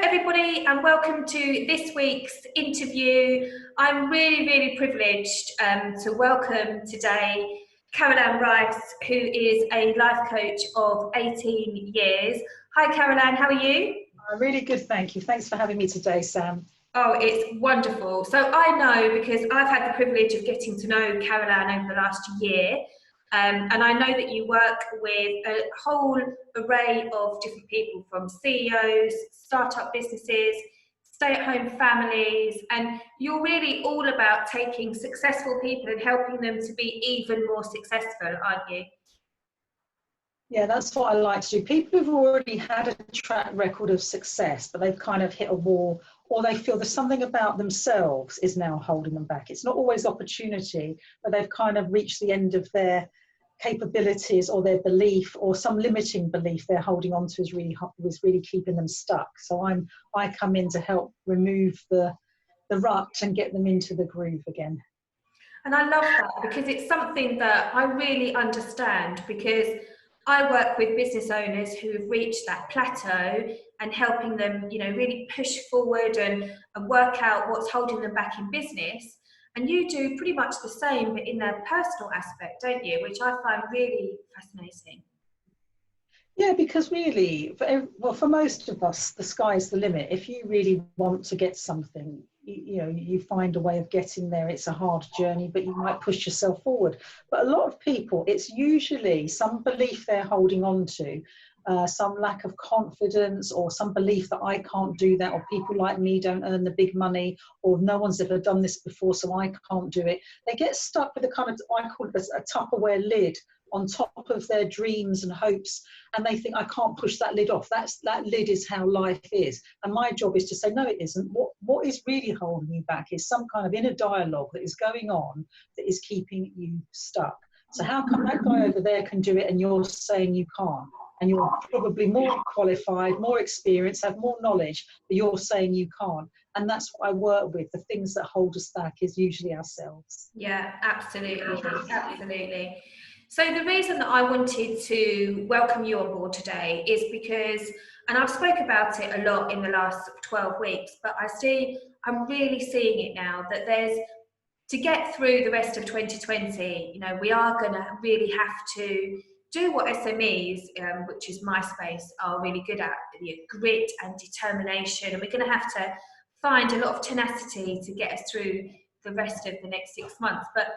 everybody, and welcome to this week's interview. I'm really privileged to welcome today Carole Ann Rice, who is a life coach of 18 years. Hi Carole Ann, how are you? Really good, thank you. Thanks for having me today, Sam. Oh, it's wonderful. So I know, because I've had the privilege of getting to know Carole Ann over the last year, and I know that you work with a whole array of different people, from CEOs, startup businesses, stay-at-home families, and you're really all about taking successful people and helping them to be even more successful, aren't you? Yeah, that's what I like to do. People who've already had a track record of success, but they've kind of hit a wall, or they feel there's something about themselves is now holding them back. It's not always opportunity, but they've kind of reached the end of their capabilities or their belief, or some limiting belief they're holding on to is really keeping them stuck. So I come in to help remove the rut and get them into the groove again. And I love that, because it's something that I really understand, because I work with business owners who have reached that plateau and helping them, really push forward and work out what's holding them back in business. And you do pretty much the same, but in their personal aspect, don't you? Which I find really fascinating. Yeah, because really, for most of us, the sky's the limit. If you really want to get something, you find a way of getting there. It's a hard journey, but you might push yourself forward. But a lot of people, it's usually some belief they're holding on to, some lack of confidence, or some belief that I can't do that, or people like me don't earn the big money, or no one's ever done this before, so I can't do it. They get stuck with a kind of, I call it a Tupperware lid on top of their dreams and hopes, and they think, I can't push that lid off. That lid is how life is. And my job is to say, no, it isn't. What is really holding you back is some kind of inner dialogue that is going on that is keeping you stuck. So how come that guy over there can do it and you're saying you can't? And you're probably more qualified, more experienced, have more knowledge, but you're saying you can't. And that's what I work with. The things that hold us back is usually ourselves. Yeah, absolutely. So the reason that I wanted to welcome you on board today is because, and I've spoke about it a lot in the last 12 weeks, but I'm really seeing it now, that to get through the rest of 2020, we are going to really have to do what SMEs, which is my space, are really good at, grit and determination. And we're going to have to find a lot of tenacity to get us through the rest of the next 6 months. But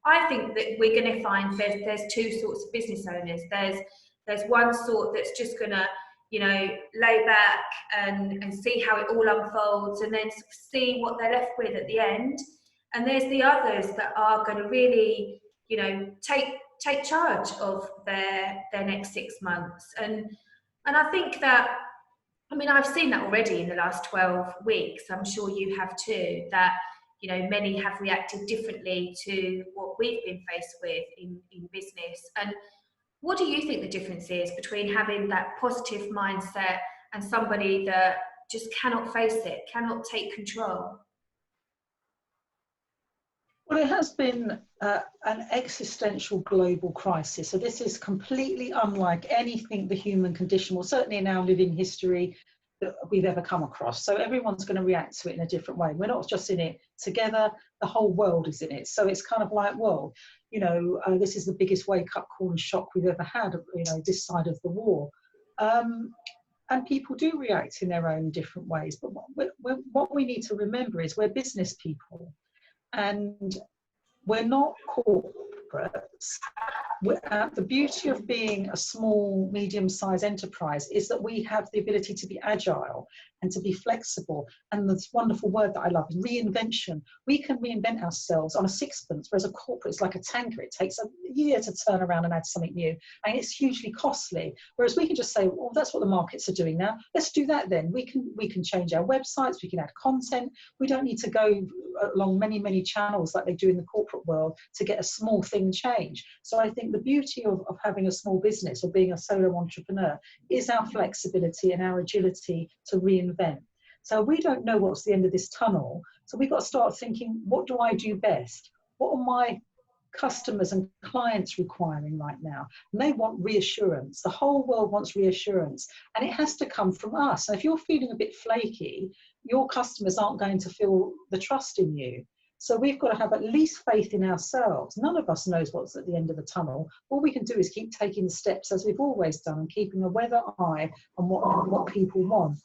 I think that we're going to find there's two sorts of business owners. There's one sort that's just going to, lay back and see how it all unfolds, and then see what they're left with at the end. And there's the others that are going to really, take charge of their next 6 months. And I think that, I've seen that already in the last 12 weeks. I'm sure you have too, that many have reacted differently to what we've been faced with in business. And what do you think the difference is between having that positive mindset and somebody that just cannot face it, cannot take control? Well, it has been an existential global crisis. So this is completely unlike anything the human condition, well, certainly in our living history, that we've ever come across. So everyone's going to react to it in a different way. We're not just in it together, the whole world is in it. So it's kind of like, well, this is the biggest wake-up call and shock we've ever had, this side of the war. And people do react in their own different ways. But what we need to remember is we're business people, and we're not corporates. The beauty of being a small, medium-sized enterprise is that we have the ability to be agile and to be flexible. And this wonderful word that I love, reinvention. We can reinvent ourselves on a sixpence, whereas a corporate is like a tanker. It takes a year to turn around and add something new, and it's hugely costly. Whereas we can just say, well, that's what the markets are doing now. Let's do that then. We can change our websites. We can add content. We don't need to go along many channels like they do in the corporate world to get a small thing change. So I think the beauty of having a small business or being a solo entrepreneur is our flexibility and our agility to reinvent. So we don't know what's the end of this tunnel. So we've got to start thinking, what do I do best? What are my customers and clients requiring right now? And they want reassurance. The whole world wants reassurance, and it has to come from us. And if you're feeling a bit flaky, your customers aren't going to feel the trust in you. So we've got to have at least faith in ourselves. None of us knows what's at the end of the tunnel. All we can do is keep taking the steps as we've always done, and keeping a weather eye on what people want.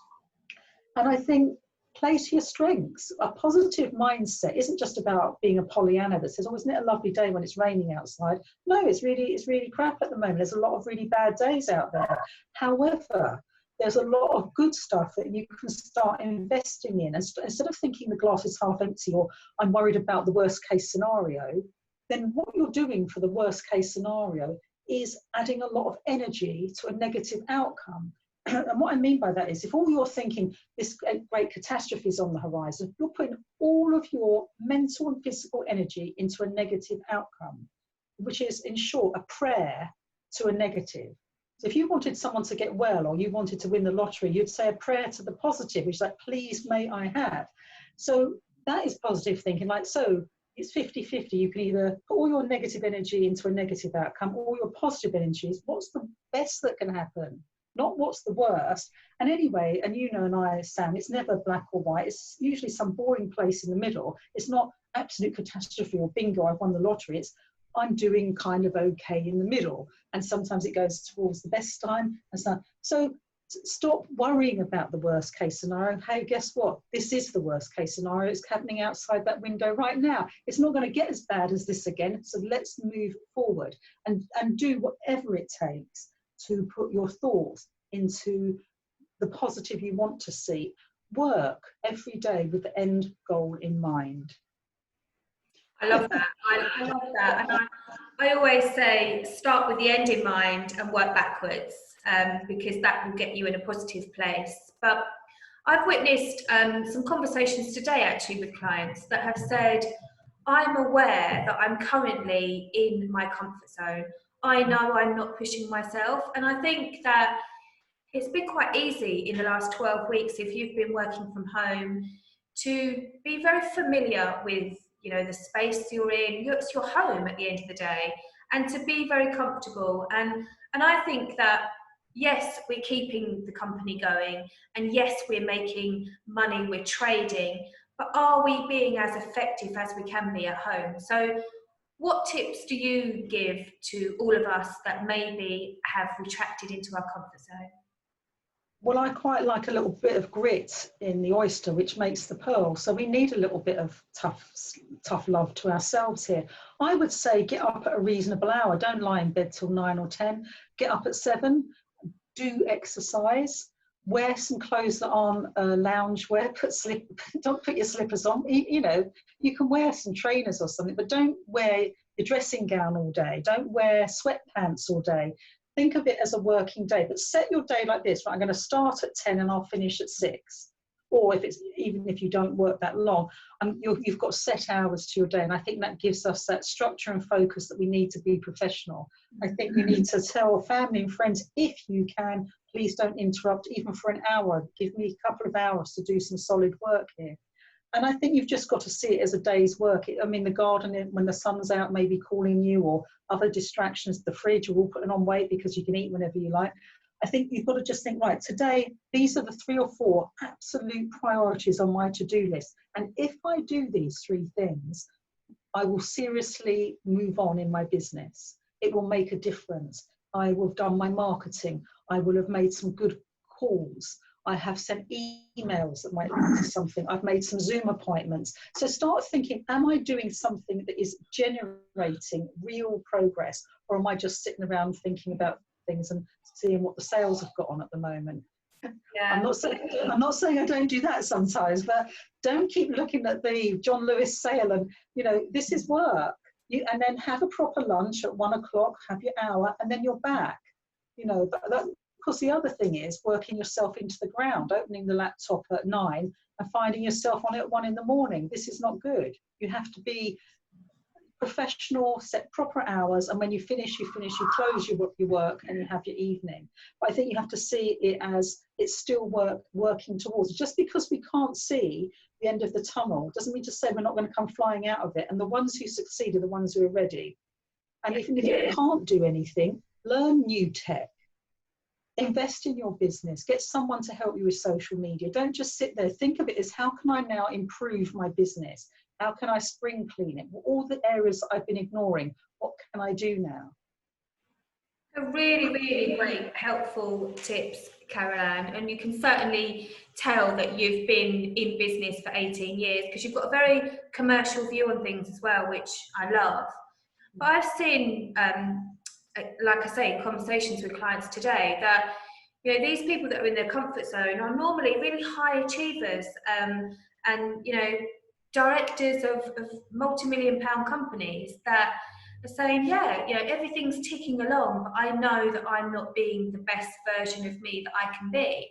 And I think, play to your strengths. A positive mindset isn't just about being a Pollyanna that says, oh, isn't it a lovely day when it's raining outside? No, it's really crap at the moment. There's a lot of really bad days out there. However, there's a lot of good stuff that you can start investing in. And instead of thinking the glass is half empty, or I'm worried about the worst case scenario, then what you're doing for the worst case scenario is adding a lot of energy to a negative outcome. And what I mean by that is, if all you're thinking, this great catastrophe is on the horizon, you're putting all of your mental and physical energy into a negative outcome, which is, in short, a prayer to a negative. So if you wanted someone to get well, or you wanted to win the lottery, you'd say a prayer to the positive, which is like, please may I have. So that is positive thinking. Like, so it's 50-50. You can either put all your negative energy into a negative outcome, or your positive energies. What's the best that can happen? Not what's the worst. And anyway, and you know, and I, Sam, it's never black or white. It's usually some boring place in the middle. It's not absolute catastrophe or bingo, I've won the lottery. It's I'm doing kind of okay in the middle. And sometimes it goes towards the best time. And so stop worrying about the worst case scenario. Hey, guess what? This is the worst case scenario. It's happening outside that window right now. It's not going to get as bad as this again. So let's move forward and do whatever it takes to put your thoughts into the positive you want to see. Work every day with the end goal in mind. I love that. I love that. And I always say, start with the end in mind and work backwards, because that will get you in a positive place. But I've witnessed some conversations today actually with clients that have said, I'm aware that I'm currently in my comfort zone. I know I'm not pushing myself. And I think that it's been quite easy in the last 12 weeks, if you've been working from home, to be very familiar with, you know, the space you're in. It's your home at the end of the day, and to be very comfortable. And I think that, yes, we're keeping the company going, and yes, we're making money, we're trading, but are we being as effective as we can be at home? So what tips do you give to all of us that maybe have retracted into our comfort zone? Well, I quite like a little bit of grit in the oyster, which makes the pearl. So we need a little bit of tough love to ourselves here. I would say get up at a reasonable hour. Don't lie in bed till 9 or 10. Get up at 7. Do exercise. Wear some clothes that aren't lounge wear. Don't put your slippers on. You know, you can wear some trainers or something, but don't wear your dressing gown all day. Don't wear sweatpants all day. Think of it as a working day, but set your day like this. Right, I'm going to start at 10 and I'll finish at 6. Or even if you don't work that long, you've got set hours to your day. And I think that gives us that structure and focus that we need to be professional. I think we need to tell family and friends, if you can, please don't interrupt even for an hour. Give me a couple of hours to do some solid work here. And I think you've just got to see it as a day's work. I mean, the garden, when the sun's out, maybe calling you, or other distractions, the fridge, you're all putting on weight because you can eat whenever you like. I think you've got to just think, right, today, these are the 3 or 4 absolute priorities on my to-do list. And if I do these 3 things, I will seriously move on in my business. It will make a difference. I will have done my marketing. I will have made some good calls. I have sent emails that might lead to something. I've made some Zoom appointments. So start thinking, am I doing something that is generating real progress? Or am I just sitting around thinking about things and seeing what the sales have got on at the moment? Yeah. I'm not saying I don't do that sometimes, but don't keep looking at the John Lewis sale and, you know, this is work. And then have a proper lunch at 1 o'clock, have your hour, and then you're back. You know, but that, of course, the other thing is working yourself into the ground, opening the laptop at 9 and finding yourself on it at 1 in the morning. This is not good. You have to be professional, set proper hours, and when you finish, you close your work and you have your evening. But I think you have to see it as it's still working towards. Just because we can't see the end of the tunnel doesn't mean to say we're not going to come flying out of it. And the ones who succeed are the ones who are ready. And even if you can't do anything, learn new tech. Invest in your business. Get someone to help you with social media. Don't just sit there. Think of it as, how can I now improve my business? How can I spring clean it? All the areas I've been ignoring, what can I do now? Really, really great, helpful tips, Carole Ann. And you can certainly tell that you've been in business for 18 years because you've got a very commercial view on things as well, which I love. But I've seen, like I say, in conversations with clients today, that these people that are in their comfort zone are normally really high achievers, and directors of multi-million-pound companies that are saying, everything's ticking along, but I know that I'm not being the best version of me that I can be.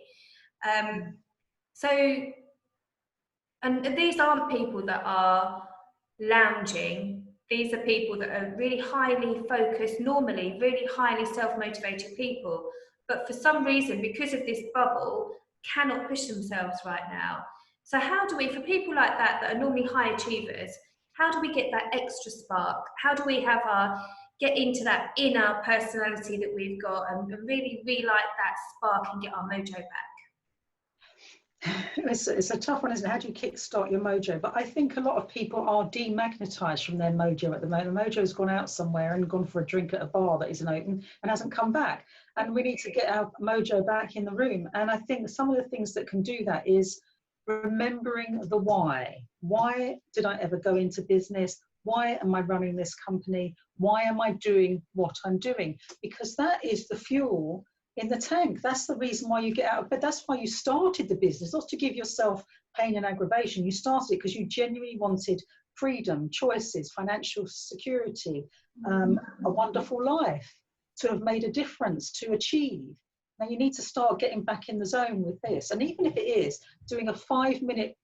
And these aren't people that are lounging. These are people that are really highly focused, normally really highly self-motivated people, but for some reason, because of this bubble, cannot push themselves right now. So how do we, for people like that are normally high achievers, how do we get that extra spark? How do we get into that inner personality that we've got and really relight that spark and get our mojo back? It's a tough one, isn't it? How do you kickstart your mojo? But I think a lot of people are demagnetized from their mojo at the moment. The mojo's gone out somewhere and gone for a drink at a bar that isn't open and hasn't come back. And we need to get our mojo back in the room. And I think some of the things that can do that is remembering the why. Why did I ever go into business? Why am I running this company? Why am I doing what I'm doing? Because that is the fuel in the tank. That's the reason why you get out of bed. That's why you started the business, not to give yourself pain and aggravation. You started it because you genuinely wanted freedom, choices, financial security, a wonderful life, to have made a difference, to achieve. Now you need to start getting back in the zone with this. And even if it is doing a 5-minute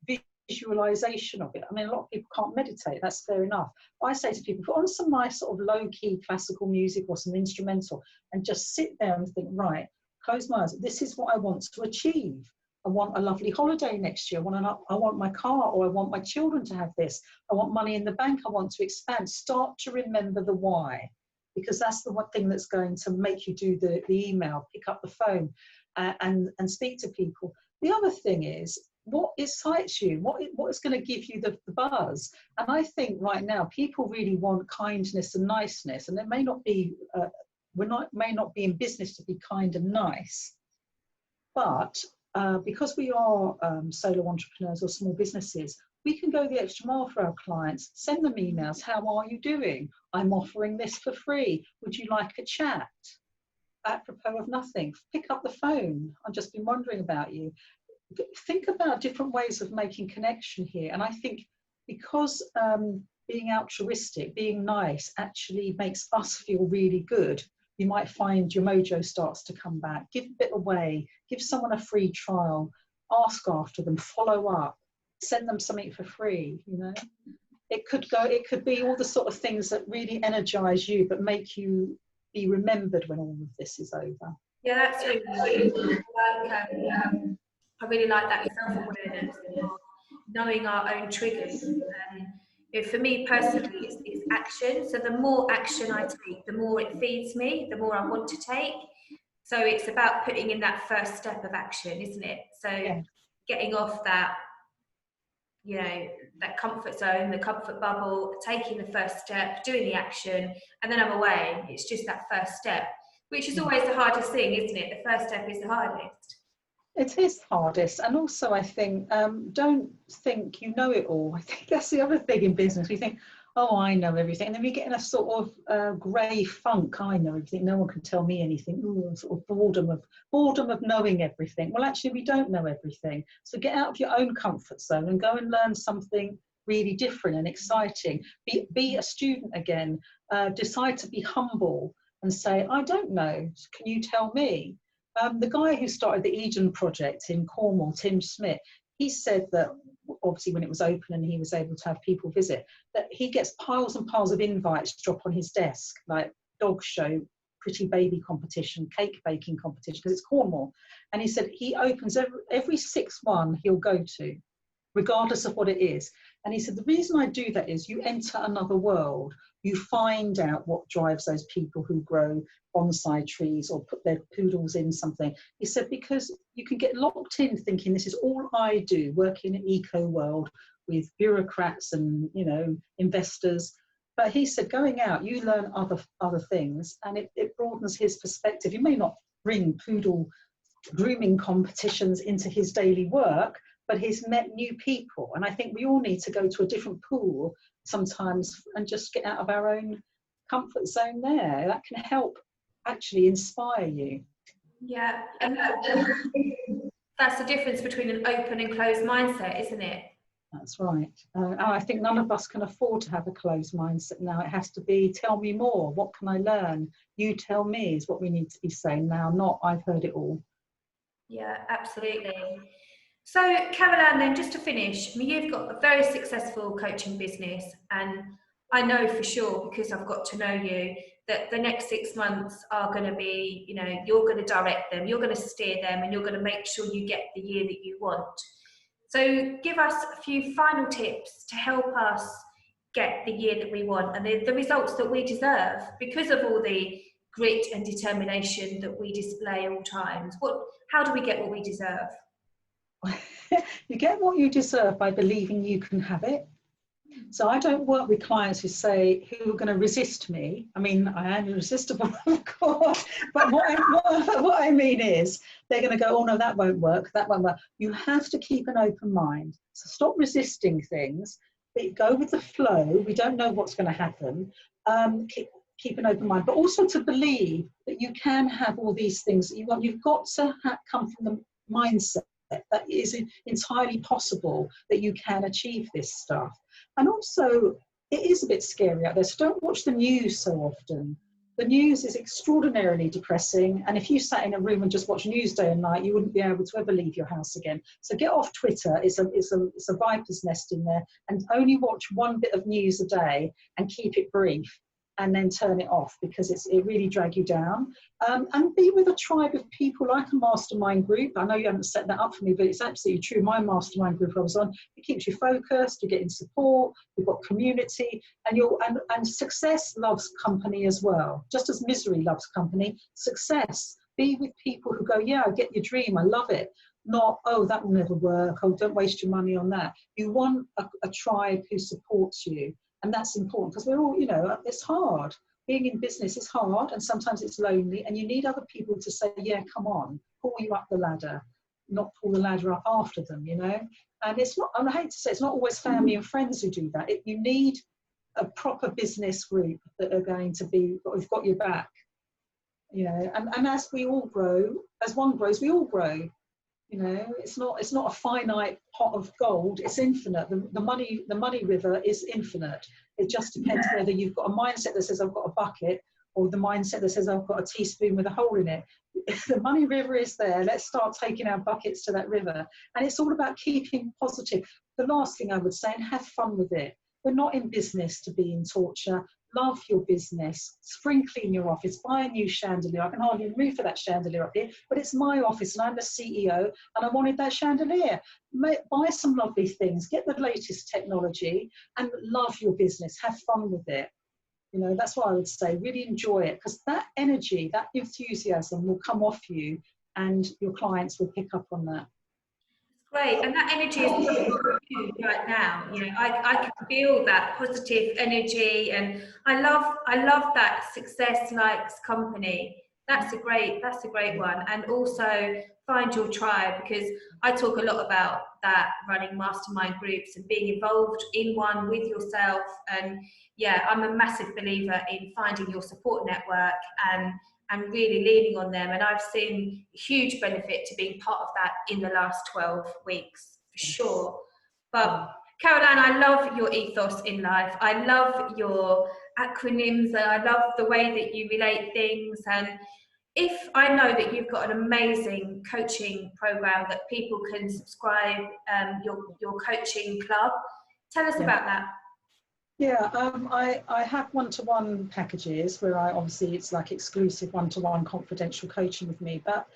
visualization of it. I mean, a lot of people can't meditate, that's fair enough. But I say to people, put on some nice sort of low-key classical music or some instrumental and just sit there and think, right, close my eyes, this is what I want to achieve. I want a lovely holiday next year. I want my car, or I want my children to have this. I want money in the bank. I want to expand. Start to remember the why, because that's the one thing that's going to make you do the email, pick up the phone and speak to people. The other thing is, what excites you? What is going to give you the buzz? And I think right now people really want kindness and niceness, and it may not be may not be in business to be kind and nice, but because we are solo entrepreneurs or small businesses, we can go the extra mile for our clients. Send them emails. How are you doing? I'm offering this for free. Would you like a chat? Apropos of nothing, pick up the phone. I've just been wondering about you. Think about different ways of making connection here. And I think because being altruistic, being nice actually makes us feel really good, you might find your mojo starts to come back. Give a bit away, give someone a free trial, ask after them, follow up, send them something for free, It could be all the sort of things that really energize you, but make you be remembered when all of this is over. Yeah, that's really nice. I really like that self-awareness, knowing our own triggers. For me personally, it's action. So the more action I take, the more it feeds me, the more I want to take. So it's about putting in that first step of action, isn't it? So getting off that, that comfort zone, the comfort bubble, taking the first step, doing the action, and then I'm away. It's just that first step, which is always the hardest thing, isn't it? The first step is the hardest. It is hardest. And also I think, don't think you know it all. I think that's the other thing in business. We think, oh, I know everything. And then we get in a sort of grey funk. I know everything. No one can tell me anything. Ooh, sort of boredom of knowing everything. Well, actually, we don't know everything. So get out of your own comfort zone and go and learn something really different and exciting. Be a student again. Decide to be humble and say, I don't know. Can you tell me? The guy who started the Eden Project in Cornwall, Tim Smith, he said that obviously when it was open and he was able to have people visit, that he gets piles and piles of invites drop on his desk, like dog show, pretty baby competition, cake baking competition, because it's Cornwall. And he said he opens every sixth one he'll go to, regardless of what it is. And he said, the reason I do that is you enter another world. You find out what drives those people who grow bonsai trees or put their poodles in something. He said, because you can get locked in thinking this is all I do, working in an eco world with bureaucrats and, you know, investors. But he said, going out, you learn other things, and it broadens his perspective. You may not bring poodle grooming competitions into his daily work, but he's met new people. And I think we all need to go to a different pool sometimes and just get out of our own comfort zone there. That can help actually inspire you. Yeah, and that's the difference between an open and closed mindset, isn't it? That's right. I think none of us can afford to have a closed mindset now. It has to be, tell me more, what can I learn? You tell me is what we need to be saying now, not I've heard it all. Yeah, absolutely. So, Carole Ann, then just to finish, I mean, you've got a very successful coaching business, and I know for sure, because I've got to know you, that the next 6 months are going to be, you know, you're going to direct them, you're going to steer them, and you're going to make sure you get the year that you want. So give us a few final tips to help us get the year that we want and the results that we deserve because of all the grit and determination that we display all times. How do we get what we deserve? You get what you deserve by believing you can have it. So I don't work with clients who say, who are going to resist me. I mean, I am irresistible, of course, but what I mean is they're going to go, oh no, that won't work, that won't work. You have to keep an open mind. So stop resisting things, but go with the flow. We don't know what's going to happen. Keep an open mind, but also to believe that you can have all these things that you want. You've got to come from the mindset that is entirely possible that you can achieve this stuff. And also, it is a bit scary out there, so don't watch the news so often. The news is extraordinarily depressing, and if you sat in a room and just watched news day and night, you wouldn't be able to ever leave your house again. So get off Twitter, it's a viper's nest in there, and only watch one bit of news a day and keep it brief, and then turn it off, because it really drags you down. And be with a tribe of people, like a mastermind group. I know you haven't set that up for me, but it's absolutely true. My mastermind group I was on, it keeps you focused, you're getting support, you've got community, and success loves company as well. Just as misery loves company, success. Be with people who go, yeah, I get your dream, I love it. Not, oh, that will never work, oh, don't waste your money on that. You want a tribe who supports you. And that's important, because we're all, you know, it's hard. Being in business is hard, and sometimes it's lonely, and you need other people to say, yeah, come on, pull you up the ladder, not pull the ladder up after them, you know. And it's not, I hate to say, it's not always family and friends who do that. You need a proper business group that are going to be, who've got your back, you know. And as we all grow, as one grows, we all grow. You know, it's not a finite pot of gold, it's infinite. The money river is infinite. It just depends whether you've got a mindset that says I've got a bucket, or the mindset that says I've got a teaspoon with a hole in it. The money river is there. Let's start taking our buckets to that river. And it's all about keeping positive. The last thing I would say, and have fun with it. We're not in business to be in torture. Love your business, spring clean your office, buy a new chandelier. I can hardly move for that chandelier up here, but it's my office and I'm the CEO and I wanted that chandelier. Buy some lovely things, get the latest technology and love your business, have fun with it. You know, that's what I would say, really enjoy it, because that energy, that enthusiasm will come off you and your clients will pick up on that. Great, and that energy is right now. You know, I can feel that positive energy, and I love that success likes company. That's a great one. And also find your tribe, because I talk a lot about that, running mastermind groups and being involved in one with yourself. And yeah, I'm a massive believer in finding your support network and really leaning on them. And I've seen huge benefit to being part of that in the last 12 weeks, for sure. But Carole Ann, I love your ethos in life. I love your acronyms, and I love the way that you relate things. And if I know that you've got an amazing coaching program that people can subscribe, your coaching club, tell us about that. Yeah, I have one-to-one packages where it's like exclusive one-to-one confidential coaching with me. But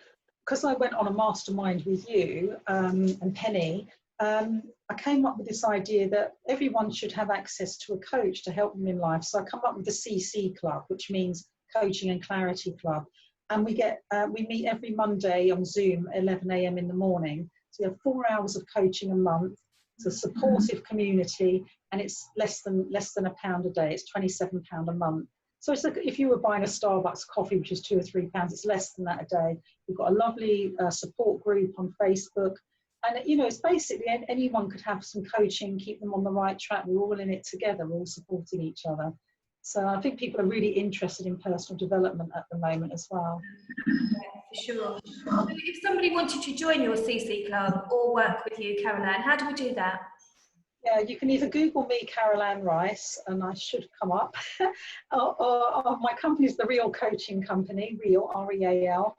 because I went on a mastermind with you and Penny, I came up with this idea that everyone should have access to a coach to help them in life. So I come up with the CC Club, which means Coaching and Clarity Club. And we meet every Monday on Zoom at 11 a.m. in the morning. So we have 4 hours of coaching a month. It's a supportive community, and it's less than £1 a day. It's £27 a month. So it's like if you were buying a Starbucks coffee, which is £2 or £3, it's less than that a day. We've got a lovely support group on Facebook, and it's basically anyone could have some coaching, keep them on the right track. We're all in it together. We're all supporting each other. So I think people are really interested in personal development at the moment as well. Yeah, for sure. So if somebody wanted to join your CC Club or work with you, Carole Ann, how do we do that? Yeah, you can either Google me, Carole Ann Rice, and I should come up, or my company is The Real Coaching Company, Real, R-E-A-L.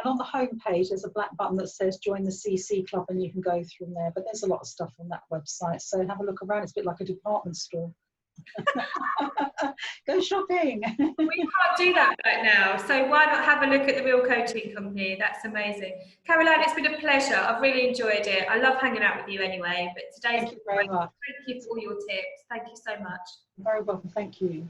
And on the homepage, there's a black button that says join the CC Club, and you can go through there. But there's a lot of stuff on that website, so have a look around. It's a bit like a department store. Go shopping. We can't do that right now, so why not have a look at The Real Coaching Company? That's amazing. Carole Ann, it's been a pleasure. I've really enjoyed it. I love hanging out with you anyway, but today's Thank you very much. Thank you for all your tips. Thank you so much. You're very welcome. Thank you.